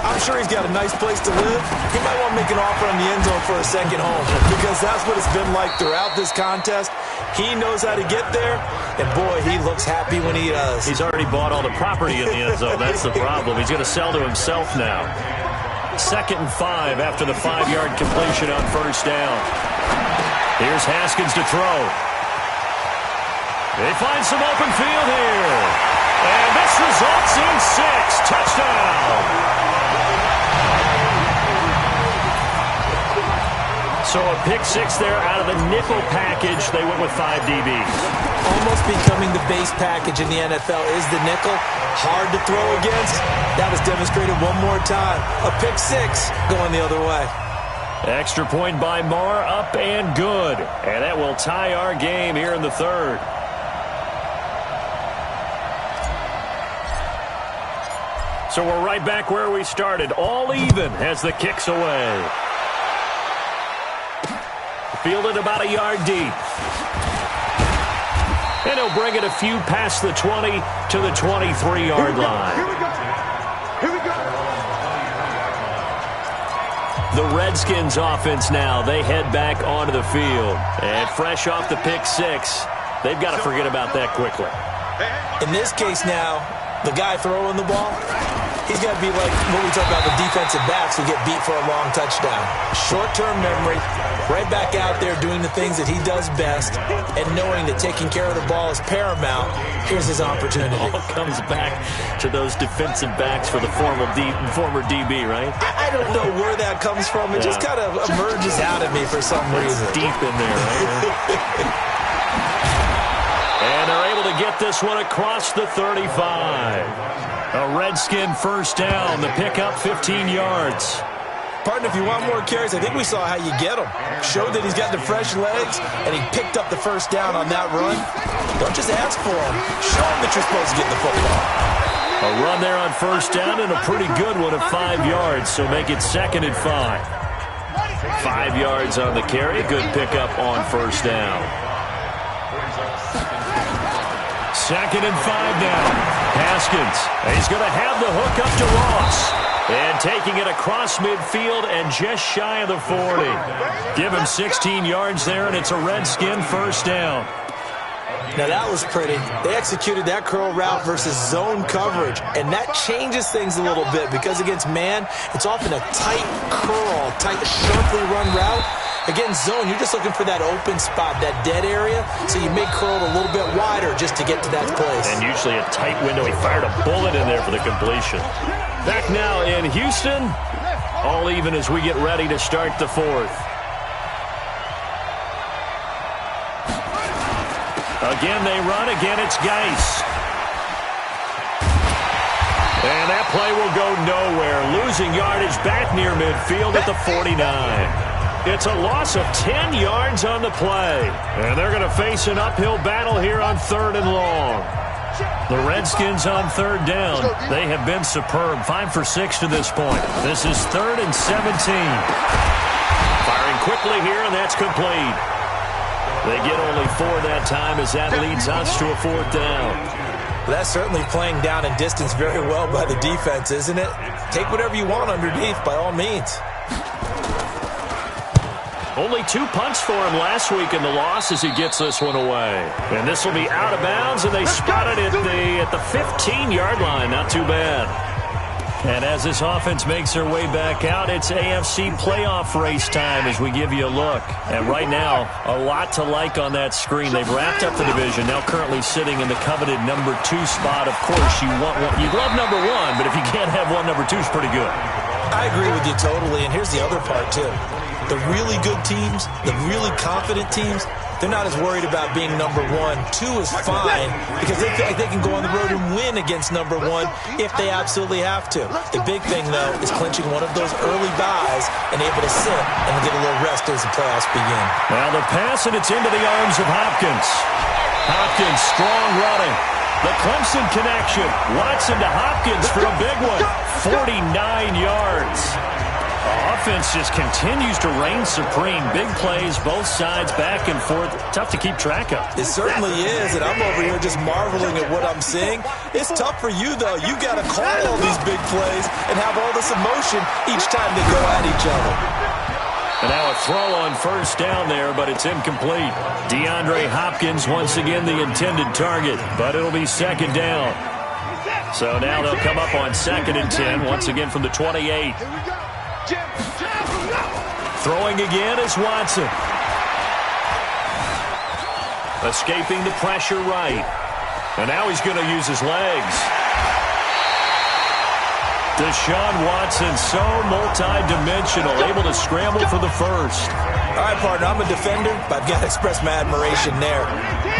I'm sure he's got a nice place to live. He might want to make an offer on the end zone for a second home, because that's what it's been like throughout this contest. He knows how to get there, and boy, he looks happy when he does. He's already bought all the property in the end zone. That's the problem. He's going to sell to himself now. 2nd and 5 after the 5-yard completion on first down. Here's Haskins to throw. They find some open field here. And this results in 6. Touchdown. So a pick 6 there out of the nickel package. They went with 5 DBs. Almost becoming the base package in the NFL is the nickel. Hard to throw against. That was demonstrated one more time. A pick 6 going the other way. Extra point by Marr, up and good. And that will tie our game here in the 3rd. So we're right back where we started. All even as the kick's away. Fielded about a yard deep. And he'll bring it a few past the 20 to the 23-yard line. Here we go. Here we go. The Redskins offense now. They head back onto the field. And fresh off the pick 6, they've got to forget about that quickly. In this case now, the guy throwing the ball, he's got to be like what we talk about with defensive backs who get beat for a long touchdown. Short-term memory, right back out there doing the things that he does best, and knowing that taking care of the ball is paramount. Here's his opportunity. It all comes back to those defensive backs for the former DB, right? I don't know where that comes from. It just kind of emerges out of me for some reason. It's deep in there, right? And they're able to get this one across the 35. A Redskin first down. The pickup 15 yards. Partner, if you want more carries, I think we saw how you get them. Showed that he's got the fresh legs, and he picked up the first down on that run. Don't just ask for him. Show him that you're supposed to get the football. A run there on first down and a pretty good one of 5 yards, so make it 2nd and 5. 5 yards on the carry. Good pickup on first down. 2nd and 5 now. Haskins. He's going to have the hook up to Ross. And taking it across midfield and just shy of the 40. Give him 16 yards there, and it's a Redskin first down. Now that was pretty. They executed that curl route versus zone coverage, and that changes things a little bit because against man, it's often a tight curl, tight, sharply run route. Against zone, you're just looking for that open spot, that dead area, so you may curl it a little bit wider just to get to that place. And usually a tight window. He fired a bullet in there for the completion. Back now in Houston, all even as we get ready to start the 4th. Again, they run. Again, it's Geis. And that play will go nowhere. Losing yardage back near midfield at the 49. It's a loss of 10 yards on the play. And they're going to face an uphill battle here on 3rd and long. The Redskins on 3rd down. They have been superb. 5 for 6 to this point. This is 3rd and 17. Firing quickly here, and that's complete. They get only 4 that time as that leads us to a 4th down. Well, that's certainly playing down in distance very well by the defense, isn't it? Take whatever you want underneath, by all means. Only 2 punts for him last week in the loss as he gets this one away. And this will be out of bounds, and they spot it at the 15-yard line. Not too bad. And as this offense makes their way back out, it's AFC playoff race time as we give you a look. And right now, a lot to like on that screen. They've wrapped up the division, now currently sitting in the coveted number 2 spot. Of course, you'd love number 1, but if you can't have one, number 2 is pretty good. I agree with you totally, and here's the other part, too. The really good teams, the really confident teams, they're not as worried about being number 1. 2 is fine because they feel like they can go on the road and win against number 1 if they absolutely have to. The big thing, though, is clinching one of those early byes and able to sit and get a little rest as the playoffs begin. Now the pass, and it's into the arms of Hopkins. Hopkins, strong running. The Clemson connection. Watson to Hopkins for a big one. 49 yards. Offense just continues to reign supreme. Big plays, both sides, back and forth. Tough to keep track of. It certainly is, and I'm over here just marveling at what I'm seeing. It's tough for you, though. You got to call all these big plays and have all this emotion each time they go at each other. And now a throw on first down there, but it's incomplete. DeAndre Hopkins once again the intended target, but it'll be 2nd down. So now they'll come up on 2nd and 10, once again from the 28. Throwing again is Watson. Escaping the pressure right. And now he's going to use his legs. Deshaun Watson, so multi-dimensional, able to scramble for the first. All right, partner, I'm a defender, but I've got to express my admiration there.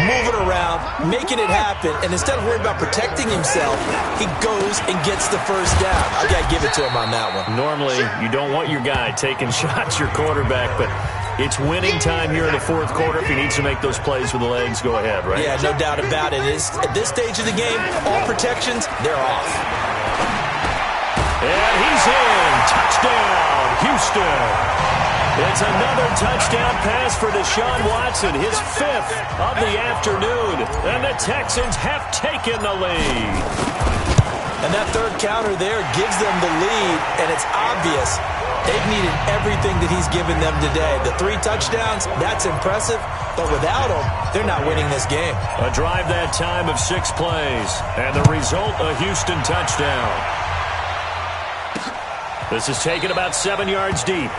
Moving around, making it happen, and instead of worrying about protecting himself, he goes and gets the first down. I've got to give it to him on that one. Normally, you don't want your guy taking shots, your quarterback, but it's winning time here in the 4th quarter. If he needs to make those plays with the legs, go ahead, right? Yeah, no doubt about it. At this stage of the game, all protections, they're off. And he's in. Touchdown, Houston. It's another touchdown pass for Deshaun Watson, his 5th of the afternoon. And the Texans have taken the lead. And that 3rd counter there gives them the lead, and it's obvious they've needed everything that he's given them today. The 3 touchdowns, that's impressive, but without him, they're not winning this game. A drive that time of 6 plays, and the result, a Houston touchdown. This is taken about 7 yards deep.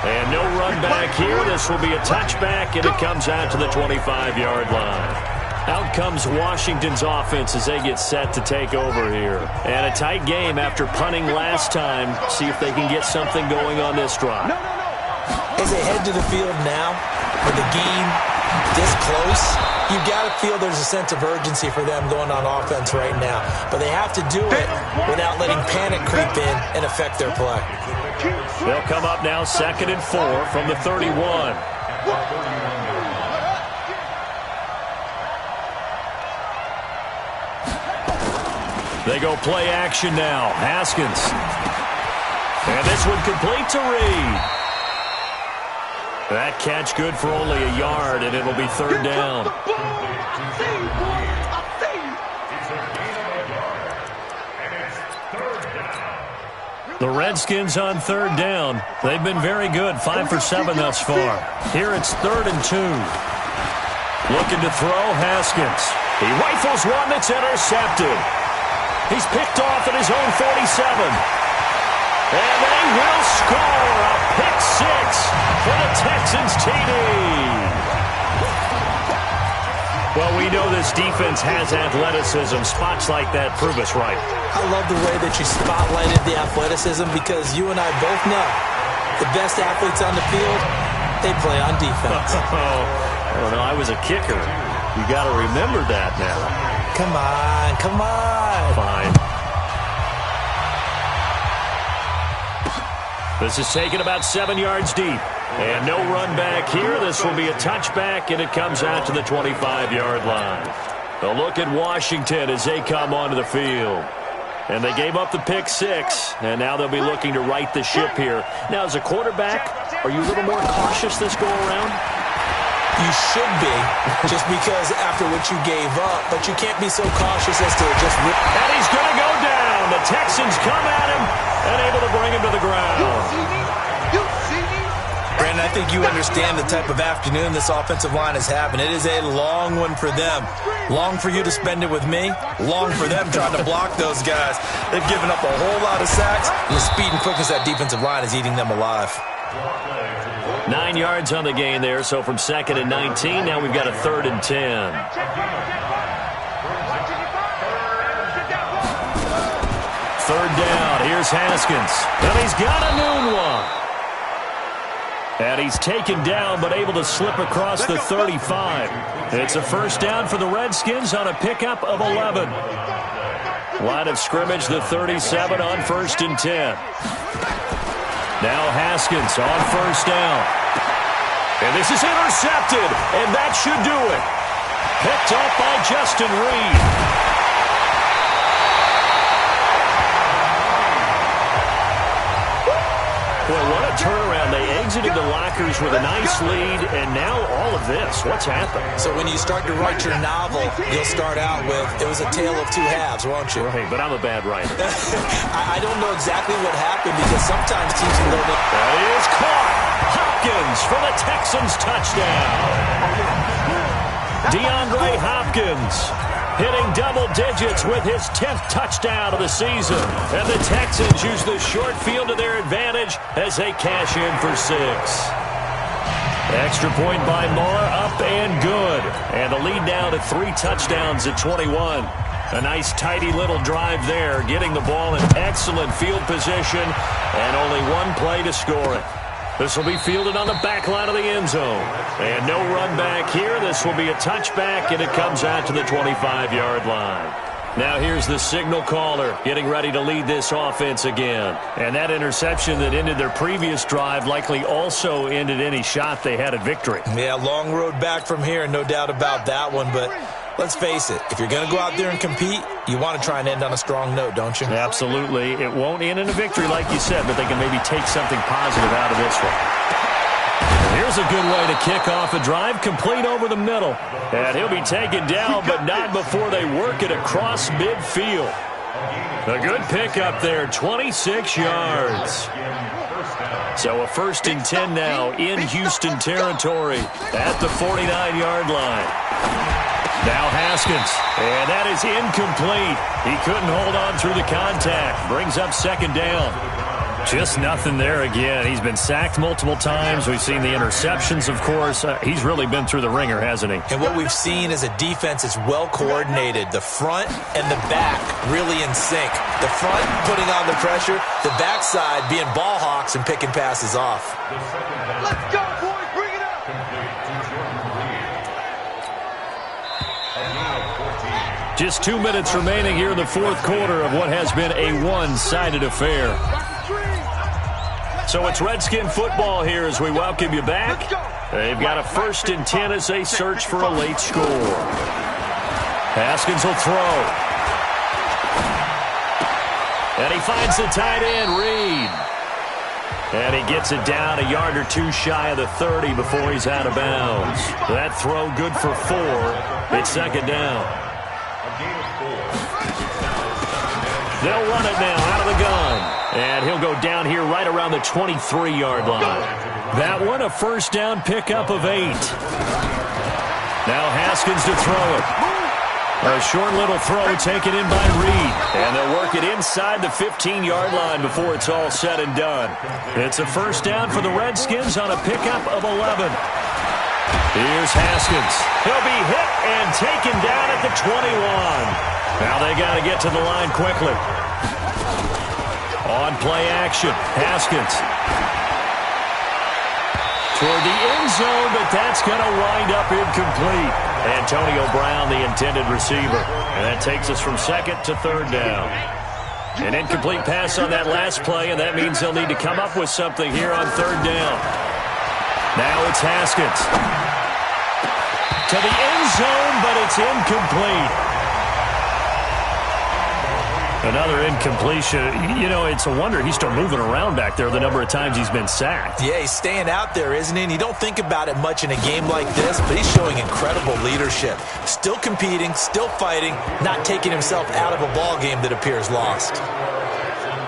And no run back here. This will be a touchback, and it comes out to the 25-yard line. Out comes Washington's offense as they get set to take over here. And a tight game after punting last time. See if they can get something going on this drive. As they head to the field now, with the game this close, you've got to feel there's a sense of urgency for them going on offense right now. But they have to do it without letting panic creep in and affect their play. They'll come up now 2nd and 4 from the 31. They go play action now. Haskins. And this one complete to Reed. That catch good for only a yard, and it'll be 3rd down. The Redskins on third down. They've been very good, 5 for 7 thus far. Here it's 3rd and 2. Looking to throw, Haskins. He rifles one that's intercepted. He's picked off at his own 47. And they will score a pick 6 for the Texans TD. Well, we know this defense has athleticism. Spots like that prove us right. I love the way that you spotlighted the athleticism because you and I both know the best athletes on the field, they play on defense. Oh, no, I was a kicker. You got to remember that now. Come on, come on. Fine. This is taken about 7 yards deep. And no run back here. This will be a touchback, and it comes out to the 25-yard line. A look at Washington as they come onto the field. And they gave up the pick 6, and now they'll be looking to right the ship here. Now, as a quarterback, are you a little more cautious this go-around? You should be, just because after what you gave up, but you can't be so cautious as to just rip. And he's going to go down. The Texans come at him and able to bring him to the ground. Brandon, I think you understand the type of afternoon this offensive line is having. It is a long one for them. Long for you to spend it with me. Long for them trying to block those guys. They've given up a whole lot of sacks, and the speed and quickness of that defensive line is eating them alive. 9 yards on the gain there, so from 2nd and 19, now we've got a 3rd and 10. Third down, here's Haskins, and he's got a noon one. And he's taken down, but able to slip across the 35. It's a first down for the Redskins on a pickup of 11. Line of scrimmage, the 37 on 1st and 10. Now Haskins on first down. And this is intercepted, and that should do it. Picked up by Justin Reed. Boy, what a turnaround. They exited the lockers with a nice lead, and now all of this. What's happened? So when you start to write your novel, you'll start out with, it was a tale of two halves, won't you? Hey, but I'm a bad writer. I don't know exactly what happened because sometimes teams can go to... That is caught. Hopkins for the Texans touchdown. DeAndre Hopkins hitting double digits with his 10th touchdown of the season. And the Texans use the short field to their advantage as they cash in for 6. Extra point by Moore, up and good. And the lead down to 3 touchdowns at 21. A nice tidy little drive there, getting the ball in excellent field position, and only one play to score it. This will be fielded on the back line of the end zone. And no run back here. This will be a touchback, and it comes out to the 25-yard line. Now here's the signal caller getting ready to lead this offense again. And that interception that ended their previous drive likely also ended any shot they had at victory. Yeah, long road back from here, no doubt about that one. But let's face it, if you're going to go out there and compete, you want to try and end on a strong note, don't you? Absolutely. It won't end in a victory like you said, but they can maybe take something positive out of this one. Here's a good way to kick off a drive, complete over the middle. And he'll be taken down, but not before they work it across midfield. A good pickup there, 26 yards. So a 1st and 10 now in Houston territory at the 49-yard line. Now Haskins, and that is incomplete. He couldn't hold on through the contact. Brings up 2nd down. Just nothing there again. He's been sacked multiple times. We've seen the interceptions, of course. He's really been through the ringer, hasn't he? And what we've seen is a defense that's well coordinated. The front and the back really in sync. The front putting on the pressure, the backside being ball hawks and picking passes off. Let's go, boys. Bring it up. Just 2 minutes remaining here in the 4th quarter of what has been a one-sided affair. So it's Redskin football here as we welcome you back. They've got a 1st and 10 as they search for a late score. Haskins will throw. And he finds the tight end, Reed. And he gets it down a yard or 2 shy of the 30 before he's out of bounds. That throw good for 4. It's 2nd down. They'll run it now out of the gun. And he'll go down here right around the 23-yard line. That one, a first down pickup of 8. Now Haskins to throw it. A short little throw taken in by Reed. And they'll work it inside the 15-yard line before it's all said and done. It's a first down for the Redskins on a pickup of 11. Here's Haskins. He'll be hit and taken down at the 21. Now they got to get to the line quickly. On play action, Haskins. Toward the end zone, but that's going to wind up incomplete. Antonio Brown, the intended receiver. And that takes us from second to third down. An incomplete pass on that last play, and that means they'll need to come up with something here on third down. Now it's Haskins. To the end zone, but it's incomplete. Another incompletion. You know, it's a wonder he's still moving around back there the number of times he's been sacked. Yeah, he's staying out there, isn't he? And you don't think about it much in a game like this, but he's showing incredible leadership. Still competing, still fighting, not taking himself out of a ball game that appears lost.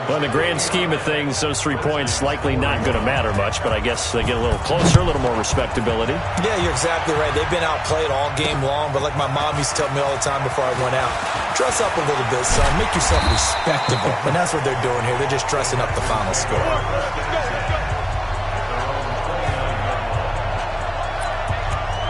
Well, in the grand scheme of things, those 3 points likely not going to matter much, but I guess they get a little closer, a little more respectability. Yeah, you're exactly right. They've been outplayed all game long, but like my mom used to tell me all the time before I went out, dress up a little bit, son. Make yourself respectable. And that's what they're doing here. They're just dressing up the final score.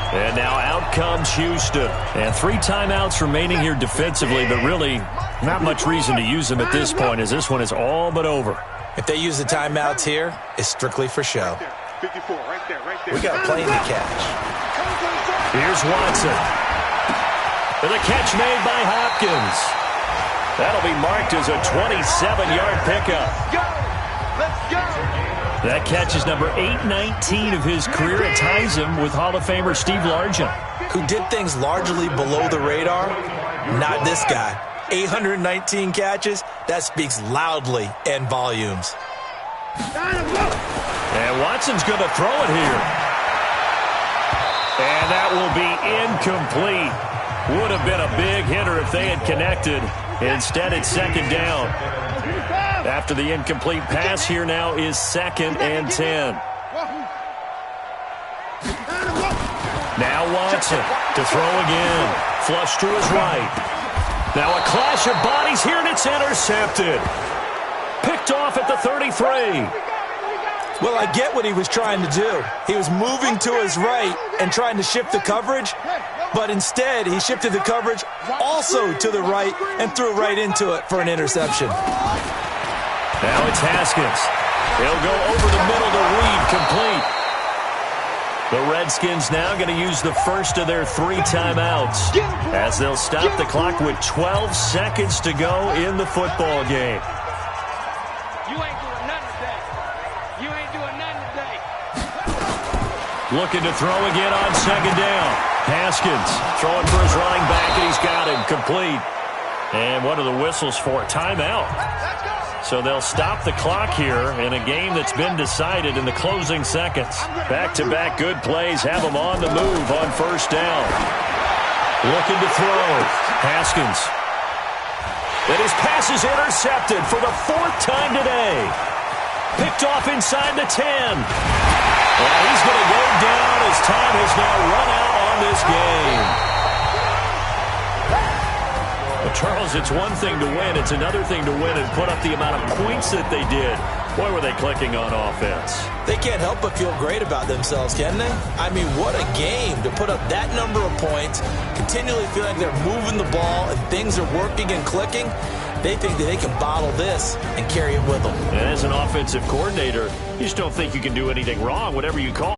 And now out comes Houston. And 3 timeouts remaining here defensively, but really not much reason to use them at this point, as this one is all but over. If they use the timeouts here, it's strictly for show. 54, right there. We got a plane to catch. Here's Watson. And the catch made by Hopkins. That'll be marked as a 27-yard pickup. Let's go. That catch is number 819 of his career. It ties him with Hall of Famer Steve Largent, who did things largely below the radar. Not this guy. 819 catches, that speaks loudly in volumes. And Watson's going to throw it here. And that will be incomplete. Would have been a big hitter if they had connected. Instead, it's second down. After the incomplete pass, here now is 2nd and 10. Now Watson to throw again. Flush to his right. Now a clash of bodies here, and it's intercepted. Picked off at the 33. Well, I get what he was trying to do. He was moving to his right and trying to shift the coverage, but instead he shifted the coverage also to the right and threw right into it for an interception. Now it's Haskins. He'll go over the middle to Reed, complete. The Redskins now going to use the first of their 3 timeouts as they'll stop the clock with 12 seconds to go in the football game. You ain't doing nothing today. You ain't doing nothing today. Looking to throw again on second down. Haskins throwing for his running back, and he's got him complete. And what are the whistles for? Timeout. So they'll stop the clock here in a game that's been decided in the closing seconds. Back-to-back good plays have them on the move on first down. Looking to throw. Haskins. And his pass is intercepted for the 4th time today. Picked off inside the 10. Well, he's going to go down as time has now run out on this game. Well, Charles, it's one thing to win. It's another thing to win and put up the amount of points that they did. Boy, were they clicking on offense. They can't help but feel great about themselves, can they? I mean, what a game to put up that number of points, continually feel like they're moving the ball and things are working and clicking. They think that they can bottle this and carry it with them. And as an offensive coordinator, you just don't think you can do anything wrong, whatever you call.